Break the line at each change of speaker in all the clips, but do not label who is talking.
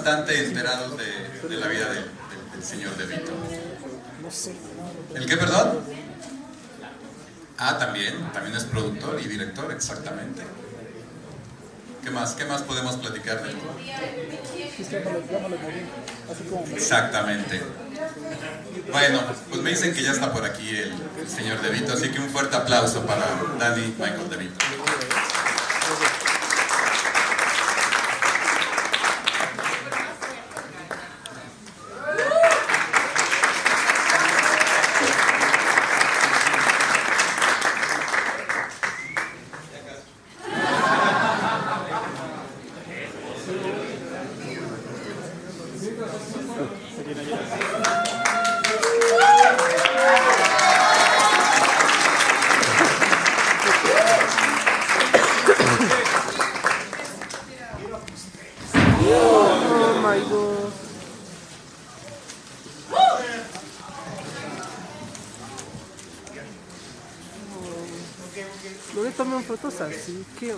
bastante enterados de la vida del señor Devito. ¿El qué, perdón? Ah, también es productor y director, exactamente. ¿Qué más podemos platicar de él? Exactamente. Bueno, pues me dicen que ya está por aquí el señor Devito, así que un fuerte aplauso para Danny Michael Devito.
No le toman fotos así, que...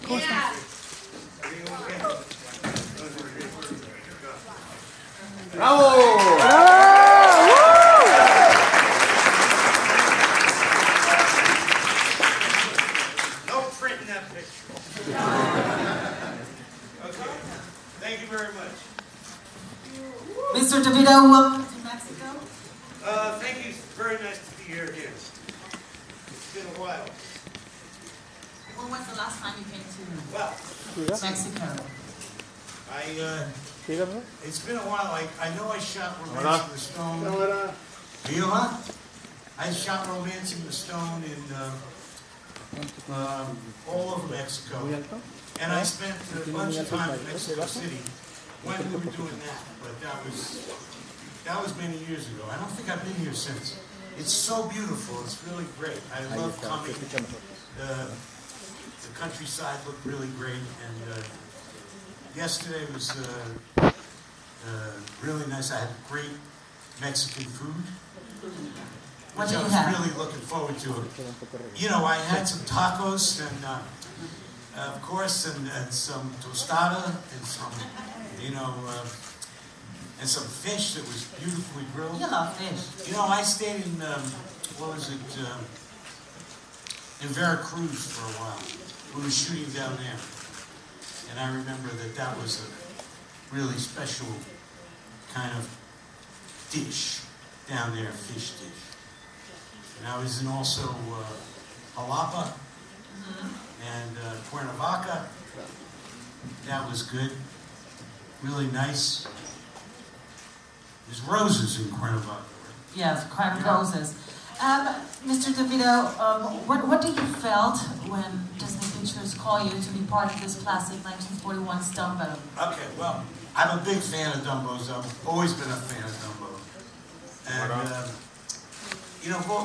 ¿Cómo está?
¡Bravo! No print in that picture. Okay. Thank you very much.
Mr. Devito, welcome to Mexico.
Thank you. It's very nice to be here again. It's been a while.
When was the last time you came to
Well,
Mexico?
It's been a while. I know I shot Romancing the Stone. I shot Romancing the Stone in all over Mexico. And I spent a bunch of time in Mexico City when we were doing that. But that was many years ago. I don't think I've been here since. It's so beautiful. It's really great. I love coming. The countryside looked really great, and yesterday was really nice. I had great Mexican food,
What
which
did
I
you
was
have?
really looking forward to. You know, I had some tacos and, of course, and some tostada and some, and some fish that was beautifully grilled.
You love fish.
You know, I stayed in, in Veracruz for a while. We were shooting down there. And I remember that was a really special kind of dish down there, fish dish. And I was in also Jalapa and Cuernavaca. That was good. Really nice. There's roses in Cuernavaca.
Yes, crime roses. Mr. Devito, what do you felt when Disney Pictures called you to be part of this classic 1941 Dumbo?
Okay, well, I'm a big fan of Dumbo's. I've always been a fan of Dumbo. And,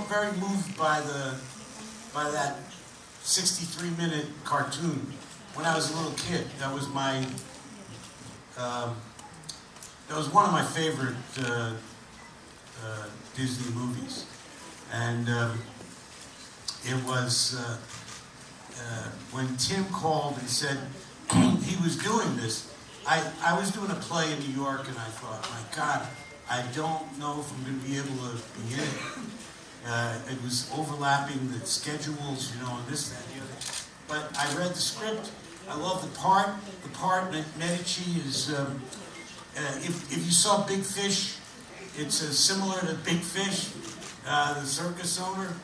very moved by that 63-minute cartoon. When I was a little kid, that was one of my favorite Disney movies. And it was when Tim called and said he was doing this. I was doing a play in New York, and I thought, my God, I don't know if I'm going to be able to be in it. It was overlapping the schedules, and this, that, and the other. But I read the script. I love the part. The part that Medici is, if you saw Big Fish, it's similar to Big Fish, the circus owner.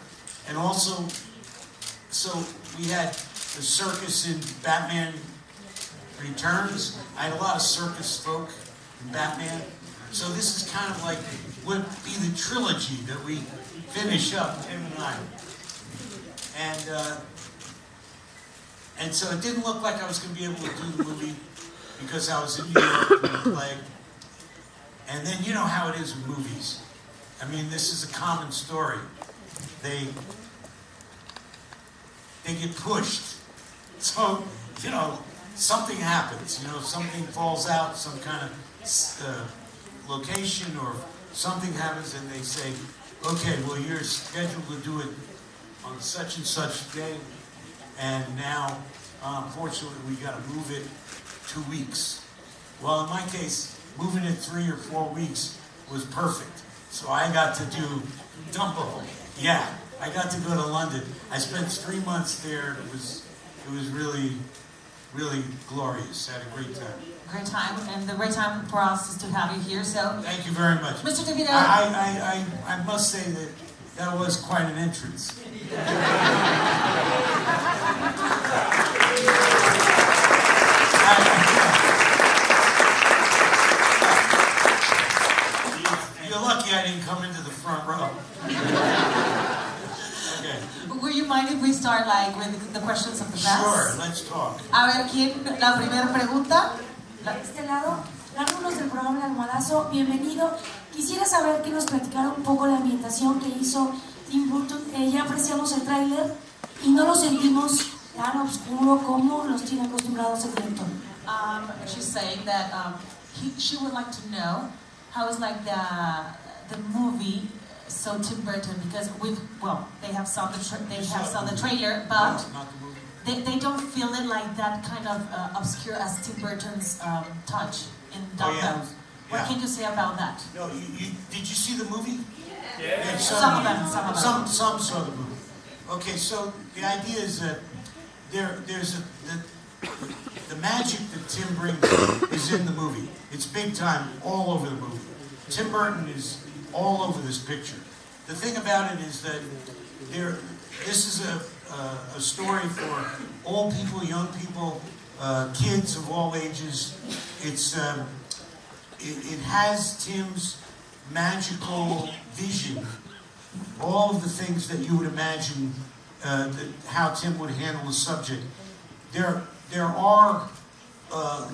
And also, so we had the circus in Batman Returns. I had a lot of circus folk in Batman. So this is kind of like, would be the trilogy that we finish up, Tim and I. And so it didn't look like I was going to be able to do the movie because I was in New York doing a play. And then you know how it is with movies. I mean, this is a common story. They get pushed. So, something happens. Something falls out, some kind of location or something happens, and they say, okay, well, you're scheduled to do it on such and such day, and now, unfortunately, we got to move it. 2 weeks. Well, in my case, moving it 3 or 4 weeks was perfect. So I got to do Dumbo. Yeah, I got to go to London. I spent 3 months there. It was really, really glorious. I had a great time.
Great time, and the great time for us is to have you here. So
thank you very much,
Mr. Devito.
I must say that was quite an entrance. You're lucky I didn't come into the front row. Okay.
Would you mind if we start like with the questions of the press?
Sure, let's talk.
A ver, ¿quién? La primera pregunta.
De este lado, alumnos del programa El Almohadazo, bienvenido. Quisiera saber que nos platicara un poco la ambientación que hizo Tim Burton. Ya apreciamos el tráiler y no lo sentimos tan oscuro como nos tiene acostumbrados el director.
She's saying that she would like to know how is like the movie. So Tim Burton, because they have saw the trailer, but they don't feel it like that kind of obscure as Tim Burton's touch in Dumbo.
Yeah.
What can you say about that?
No, did you see the movie?
Yeah. Some of them.
Some saw the movie. Okay, so the idea is that there's the magic that Tim brings is in the movie. It's big time all over the movie. Tim Burton is all over this picture. The thing about it is that this is a story for old people, young people, kids of all ages. It has Tim's magical vision, all of the things that you would imagine how Tim would handle the subject. There are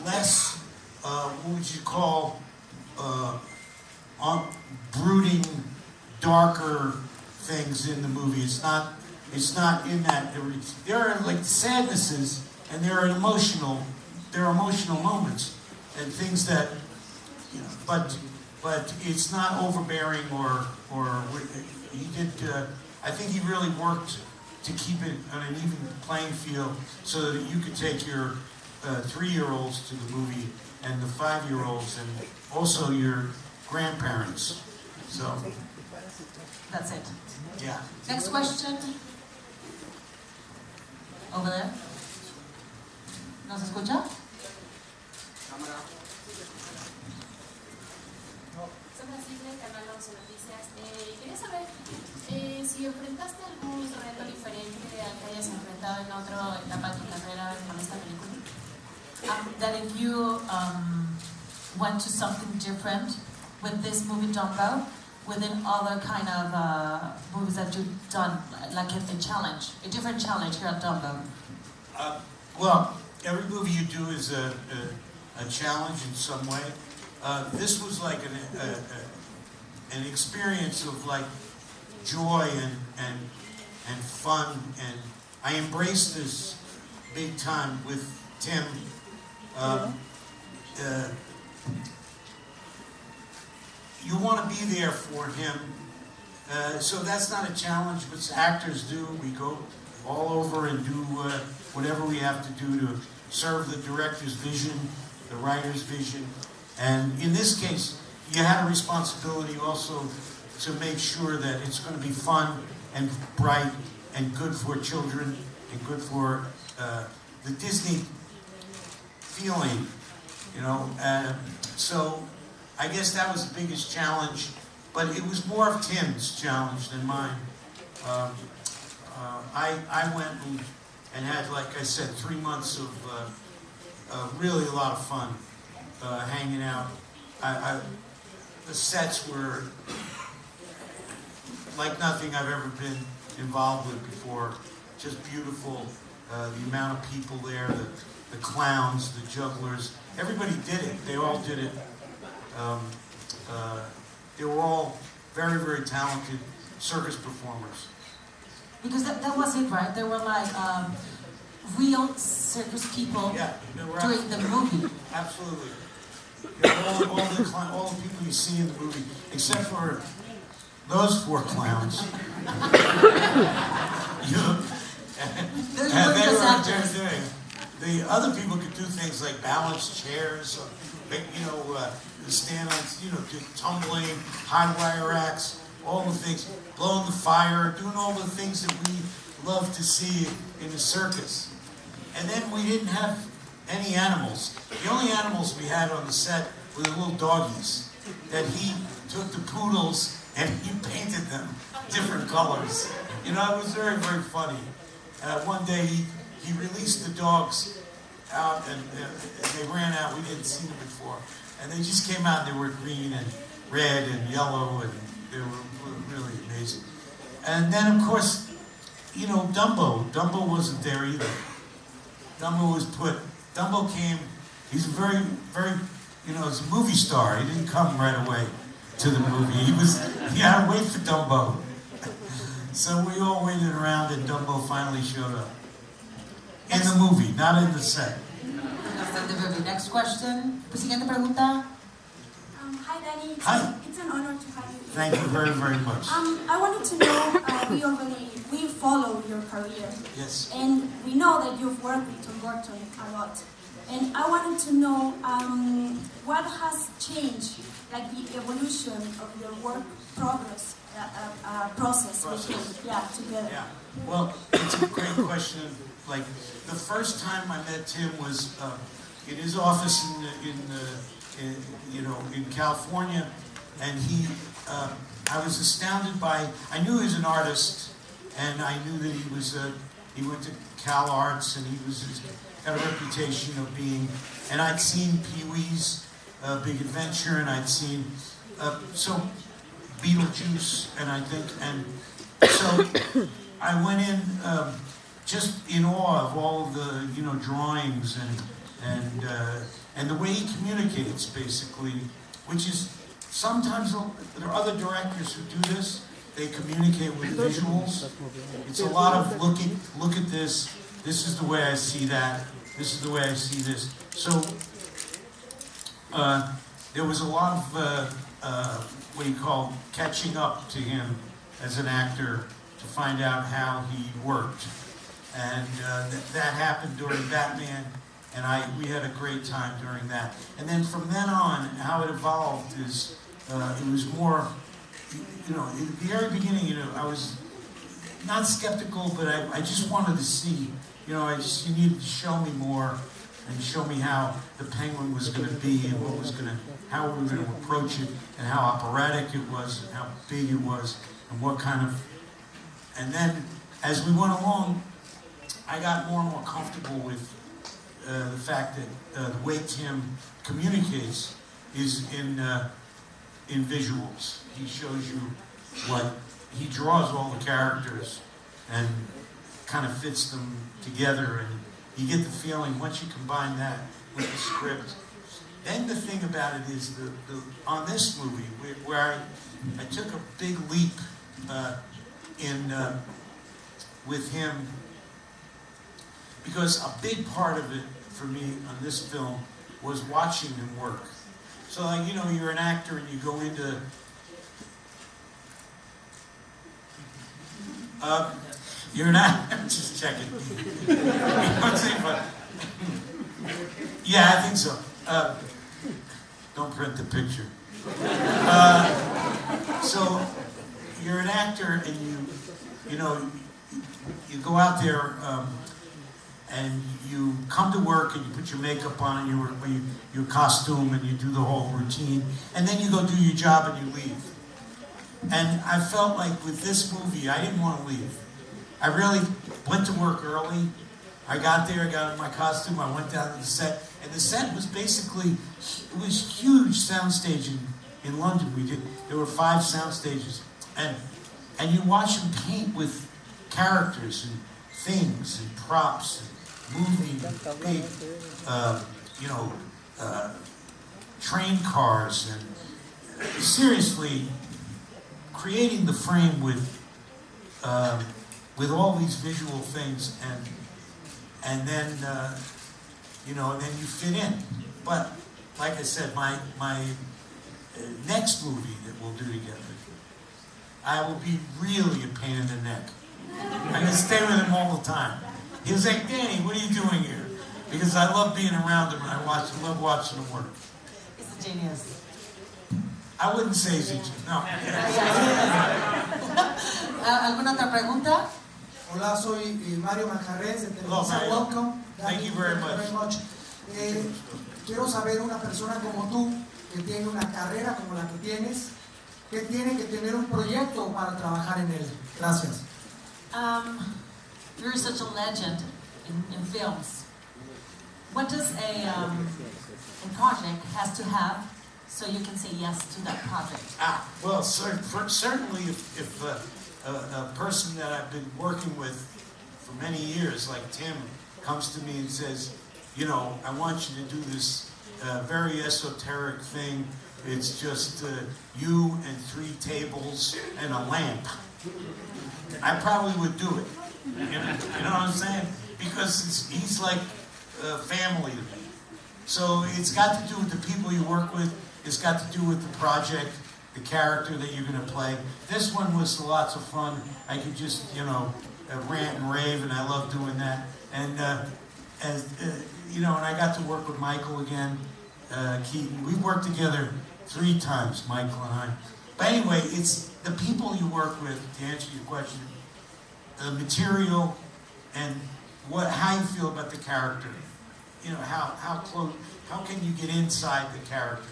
less, what would you call, brooding, darker things in the movie. It's not in that. There are like sadnesses, and there are emotional moments and things that, but it's not overbearing or he did. I think he really worked to keep it on an even playing field so that you could take your 3-year-olds to the movie and the 5-year-olds and also your grandparents. So
that's it.
Yeah.
Next question. Over there. ¿Nos escucha?
Quería saber si enfrentaste algún reto diferente al que hayas enfrentado en otra etapa de tu carrera con esta película.
That if you went to something different with this movie Dumbo, within other kind of movies that you've done, like a challenge, a different challenge here at Dumbo.
Well, every movie you do is a challenge in some way. This was like an experience of like joy and fun, and I embraced this big time with Tim. You want to be there for him, so that's not a challenge, but actors do. We go all over and do whatever we have to do to serve the director's vision, the writer's vision, and in this case, you had a responsibility also to make sure that it's going to be fun and bright and good for children and good for the Disney feeling, so I guess that was the biggest challenge, but it was more of Tim's challenge than mine. I went and had, like I said, 3 months of really a lot of fun hanging out. The sets were like nothing I've ever been involved with before. Just beautiful. The amount of people there, the clowns, the jugglers. Everybody did it. They all did it. They were all very, very talented circus performers.
Because that was it, right? They were like real circus people doing the movie.
Absolutely. All the people you see in the movie, except for those 4 clowns. the other people could do things like balance chairs, or, stand on, do tumbling, high wire acts, all the things, blowing the fire, doing all the things that we love to see in the circus. And then we didn't have any animals. The only animals we had on the set were the little doggies that he took the poodles and he painted them different colors. It was very, very funny. One day he released the dogs out and they ran out. We didn't see them before. And they just came out and they were green and red and yellow and they were really amazing. And then, of course, Dumbo. Dumbo wasn't there either. Dumbo came, he's a very, very, he's a movie star. He didn't come right away to the movie. He had to wait for Dumbo. So we all waited around and Dumbo finally showed up. In the movie, not in the set.
Next question. Siguiente pregunta.
Hi, Danny.
Hi.
It's an honor to have you here.
Thank you very, very much.
I wanted to know, we follow your career.
Yes.
And we know that you've worked with Tim Burton a lot. And I wanted to know what has changed, like the evolution of your work process with him, together.
Yeah. Well, it's a great question. Like, the first time I met Tim was in his office in California, and I was astounded by. I knew he was an artist, and I knew that he went to Cal Arts, and he's got a reputation of being. And I'd seen Pee-wee's Big Adventure, and I'd seen Beetlejuice, and so I went in just in awe of all of the drawings and the way he communicates, basically, which is sometimes there are other directors who do this. They communicate with visuals. It's a lot of look at this. This is the way I see that. This is the way I see this. So there was a lot of what you call catching up to him as an actor to find out how he worked. And that happened during Batman, and we had a great time during that. And then from then on, how it evolved is it was more, in the very beginning, I was not skeptical, but I just wanted to see, you needed to show me more and show me how the Penguin was going to be and how we were going to approach it and how operatic it was and how big it was and what kind of, and then as we went along, I got more and more comfortable with the fact that the way Tim communicates is in visuals. He shows you he draws all the characters and kind of fits them together, and you get the feeling once you combine that with the script. Then the thing about it is on this movie where I took a big leap with him, because a big part of it for me on this film was watching him work. So you're an actor and you go into you're not. I'm just checking. Yeah, I think so. Don't print the picture. So you're an actor, and you go out there, and you come to work, and you put your makeup on, and your costume, and you do the whole routine, and then you go do your job and you leave. And I felt like with this movie, I didn't want to leave. I really went to work early. I got there, I got in my costume, I went down to the set, and the set was basically, it was huge soundstage in London. There were 5 sound stages, and you watch him paint with characters and things and props and moving big, train cars, and seriously creating the frame with all these visual things, and then and then you fit in. But like I said, my next movie that we'll do together, I will be really a pain in the neck. I'm gonna stay with him all the time. He was like, Danny, what are you doing here? because I love being around him and I love watching him work.
He's a genius.
I wouldn't say he's a genius, no.
¿Alguna otra pregunta?
Hola, soy Mario Manjarres de
Hello,
Televisa.
Mario.
Welcome.
Thank you very much.
Quiero saber, una persona como tú, que tiene una carrera como la que tienes, que tiene que tener un proyecto para trabajar en él. Gracias.
You're such a legend in films. What does a project has to have so you can say yes to that project?
Well, certainly if a person that I've been working with for many years, like Tim, comes to me and says, you know, I want you to do this very esoteric thing. It's just you and 3 tables and a lamp. I probably would do it. You know what I'm saying? Because he's like family to me. So it's got to do with the people you work with. It's got to do with the project, the character that you're going to play. This one was lots of fun. I could just, you know, rant and rave, and I love doing that. And you know, and I got to work with Michael again, Keaton. We worked together 3 times, Michael and I. But anyway, it's the people you work with, to answer your question, the material, and how you feel about the character. You know, how close, how can you get inside the character?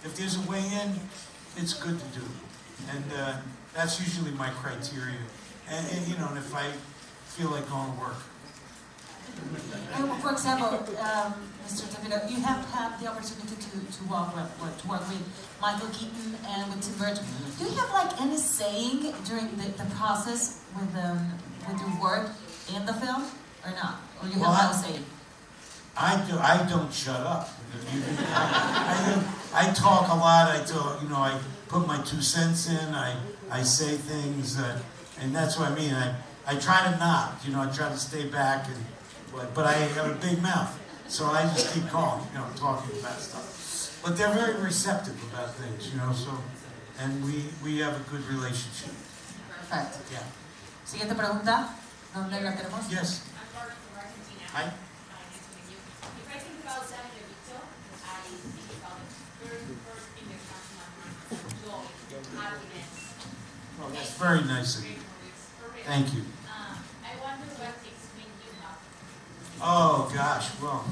If there's a way in, it's good to do. And that's usually my criteria. And you know, and if I feel like going to work.
For example, Mr. Devito, you have had the opportunity to work with Michael Keaton and with Tim Burton. Do you have like any saying during the process with your work in the film, or not? Or you have no saying?
I don't shut up. I talk a lot. You know, I put my 2 cents in. I say things, and that's what I mean. I try to not. You know, I try to stay back, but I have a big mouth, so I just keep calling. You know, talking about stuff. But they're very receptive about things. You know, so, and we have a good relationship.
Perfect.
Yeah.
Siguiente pregunta. ¿Dónde la tenemos?
Yes. Hi. Oh, that's very nice of you. Thank you.
I wonder what experience you have.
Oh gosh, well,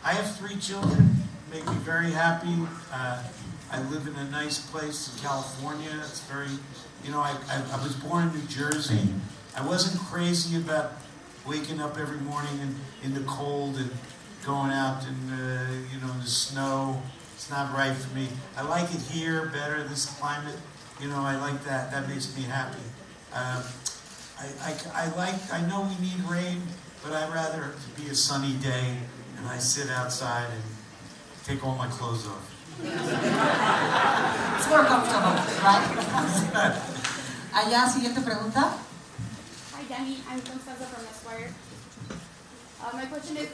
I have 3 children. Make me very happy. I live in a nice place in California. It's very, you know, I was born in New Jersey. I wasn't crazy about waking up every morning in the cold and going out in you know, the snow. It's not right for me. I like it here better, this climate. You know, I like that. That makes me happy. I know we need rain, but I'd rather it be a sunny day and I sit outside and take all my clothes off.
It's more comfortable, right? Allá, siguiente pregunta.
Hi, Danny. I'm Constanza from Esquire. My question is,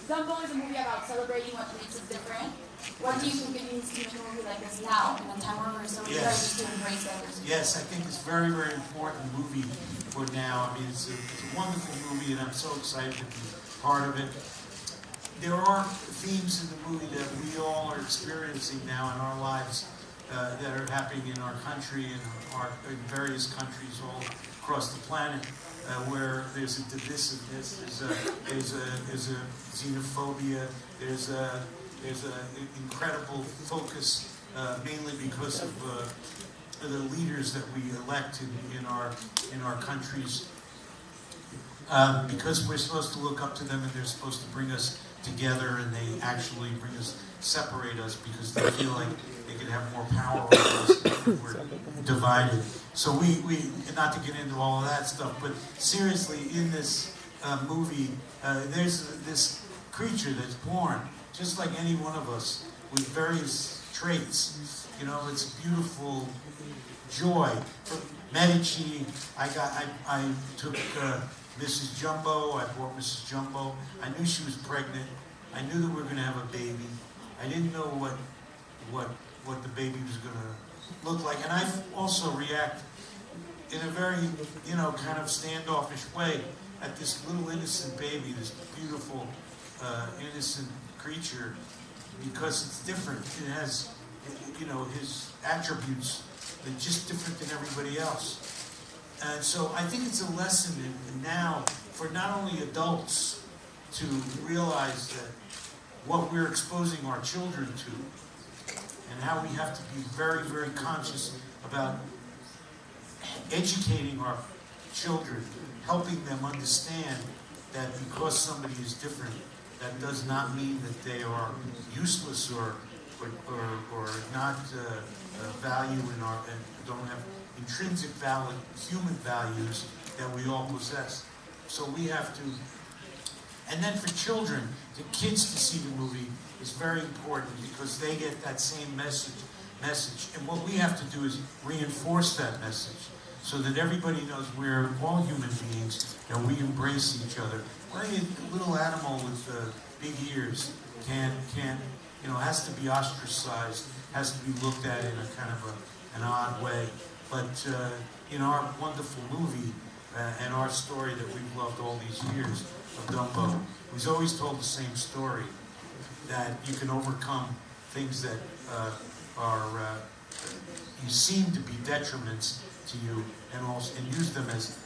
Dumbo is a movie about celebrating what makes us different. What do you think it means to make a movie like this now, in a time where we're so eager to embrace diversity?
Yes, I think it's a very, very important movie for now. I mean, it's a wonderful movie, and I'm so excited to be part of it. There are themes in the movie that we all are experiencing now in our lives that are happening in our country and in various countries all across the planet, where there's a divisiveness, there's a xenophobia, there's an incredible focus, mainly because of the leaders that we elect in our countries, because we're supposed to look up to them and they're supposed to bring us together, and they actually separate us because they feel like they can have more power over us if we're divided. So we not to get into all of that stuff, but seriously, in this movie, there's this creature that's born just like any one of us with various traits. You know, it's beautiful joy. Medici, I took Mrs. Jumbo, I bought Mrs. Jumbo. I knew she was pregnant. I knew that we were going to have a baby. I didn't know what the baby was going to look like. And I also react in a very, you know, kind of standoffish way at this little innocent baby, this beautiful innocent creature because it's different. It has, his attributes are just different than everybody else. And so I think it's a lesson now for not only adults to realize that what we're exposing our children to and how we have to be very, very conscious about educating our children, helping them understand that because somebody is different, that does not mean that they are useless or not value in our, and don't have intrinsic value, human values that we all possess. So we have to, and then for children, the kids to see the movie is very important because they get that same message. And what we have to do is reinforce that message so that everybody knows we're all human beings and we embrace each other. Why a little animal with big ears has to be ostracized, has to be looked at in a kind of an odd way. But in our wonderful movie and our story that we've loved all these years of Dumbo, we've always told the same story, that you can overcome things that you seem to be detriments to you, and use them as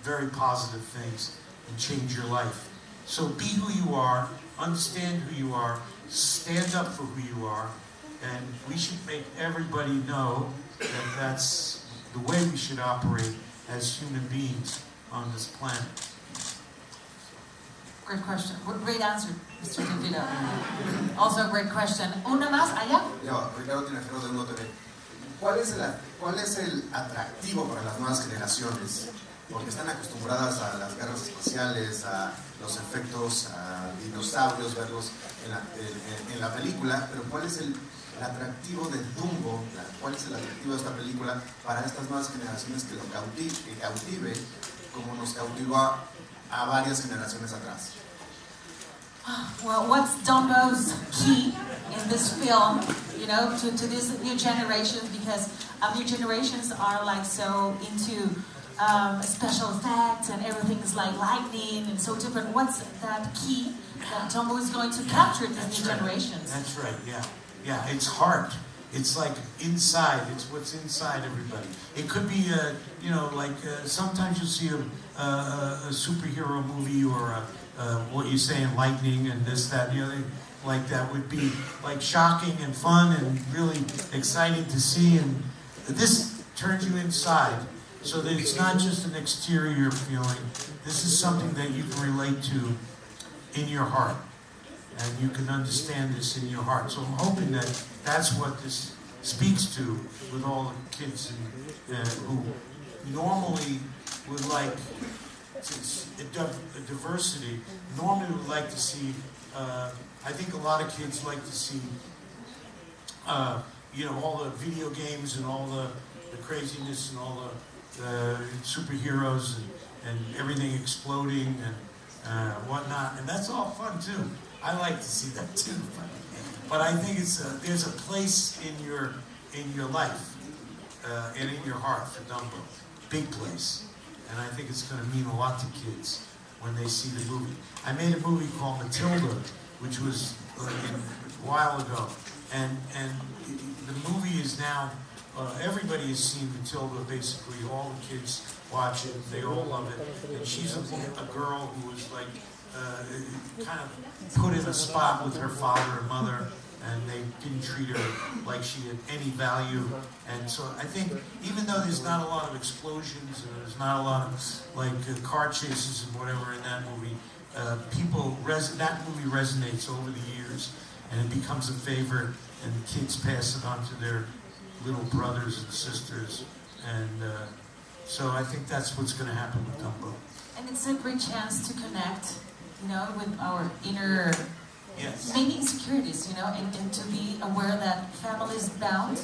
very positive things and change your life. So be who you are, understand who you are, stand up for who you are, and we should make everybody know that that's the way we should operate as human beings on this planet.
Great question. Great answer, Mr. Devito. Also a great question. Una más allá.
Yo, Ricardo Tinajero de Dumbo TV. ¿Cuál es el atractivo para las nuevas generaciones? Porque están acostumbradas a las guerras espaciales, a los efectos, a dinosaurios, verlos en la película, pero ¿cuál es el atractivo de Dumbo? ¿Cuál es el atractivo de esta película para estas nuevas generaciones que cautive como nos cautivó a varias generaciones atrás?
Well, what's Dumbo's key in this film, to these new generations? Because new generations are like so into special effects and everything is like lightning and so different. What's that key that Dumbo is going to capture these new generations?
That's right, yeah, it's heart. It's like inside, it's what's inside everybody. It could be, sometimes you'll see a superhero movie or what you say in lightning and this, that, and the other, like that would be like shocking and fun and really exciting to see. And this turns you inside so that it's not just an exterior feeling. This is something that you can relate to in your heart. And you can understand this in your heart. So I'm hoping that that's what this speaks to with all the kids who normally would like a diversity, normally would like to see, I think a lot of kids like to see, all the video games and all the craziness and all the superheroes and everything exploding and whatnot. And that's all fun too. I like to see that too, but I think there's a place in your life and in your heart for Dumbo, big place, and I think it's going to mean a lot to kids when they see the movie. I made a movie called Matilda, which was a while ago, and the movie is now everybody has seen Matilda. Basically, all the kids watch it; they all love it, and she's a girl who was like. Kind of put in a spot with her father and mother, and they didn't treat her like she had any value. And so I think even though there's not a lot of explosions and there's not a lot of car chases and whatever in that movie, that movie resonates over the years, and it becomes a favorite, and kids pass it on to their little brothers and sisters, and so I think that's what's going to happen with Dumbo.
And it's a great chance to connect, with our inner, maybe insecurities, and to be aware that families bound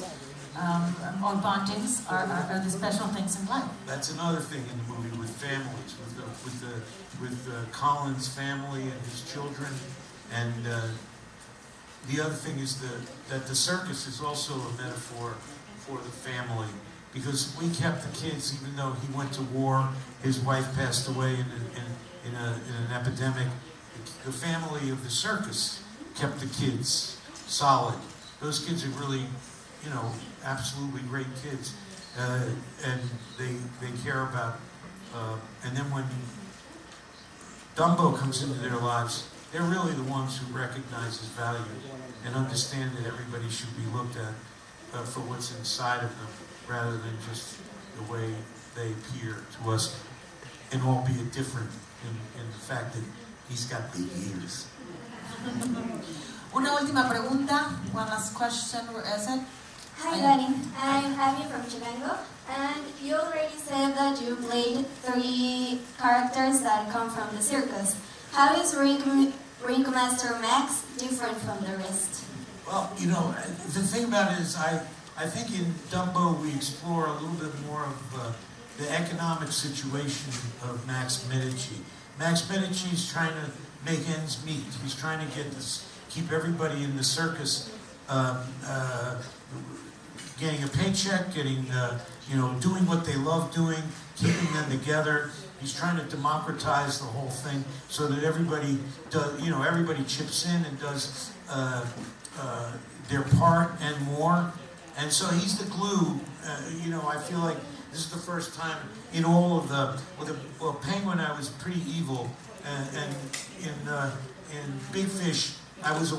or bondings are the special things in life.
That's another thing in the movie with families, with Colin's family and his children, and the other thing is that the circus is also a metaphor for the family, because we kept the kids, even though he went to war, his wife passed away in an epidemic. the family of the circus kept the kids solid. Those kids are really, you know, absolutely great kids, and they care about. And then when Dumbo comes into their lives, they're really the ones who recognize his value and understand that everybody should be looked at for what's inside of them, rather than just the way they appear to us, and albeit different in the fact that he's got big ears.
Una última pregunta. One last question. Is it?
Hi, Danny. I'm Abby from Chicago, and you already said that you played 3 characters that come from the circus. How is Ringmaster Max different from the rest?
Well, you know, the thing about it is I think in Dumbo we explore a little bit more of the economic situation of Max Medici. Max Medici is trying to make ends meet. He's trying to keep everybody in the circus getting a paycheck, getting you know, doing what they love doing, keeping them together. He's trying to democratize the whole thing so that everybody does, you know, everybody chips in and does their part and more. And so he's the glue. You know, I feel like this is the first time in all of well, Penguin I was pretty evil, and in Big Fish I was a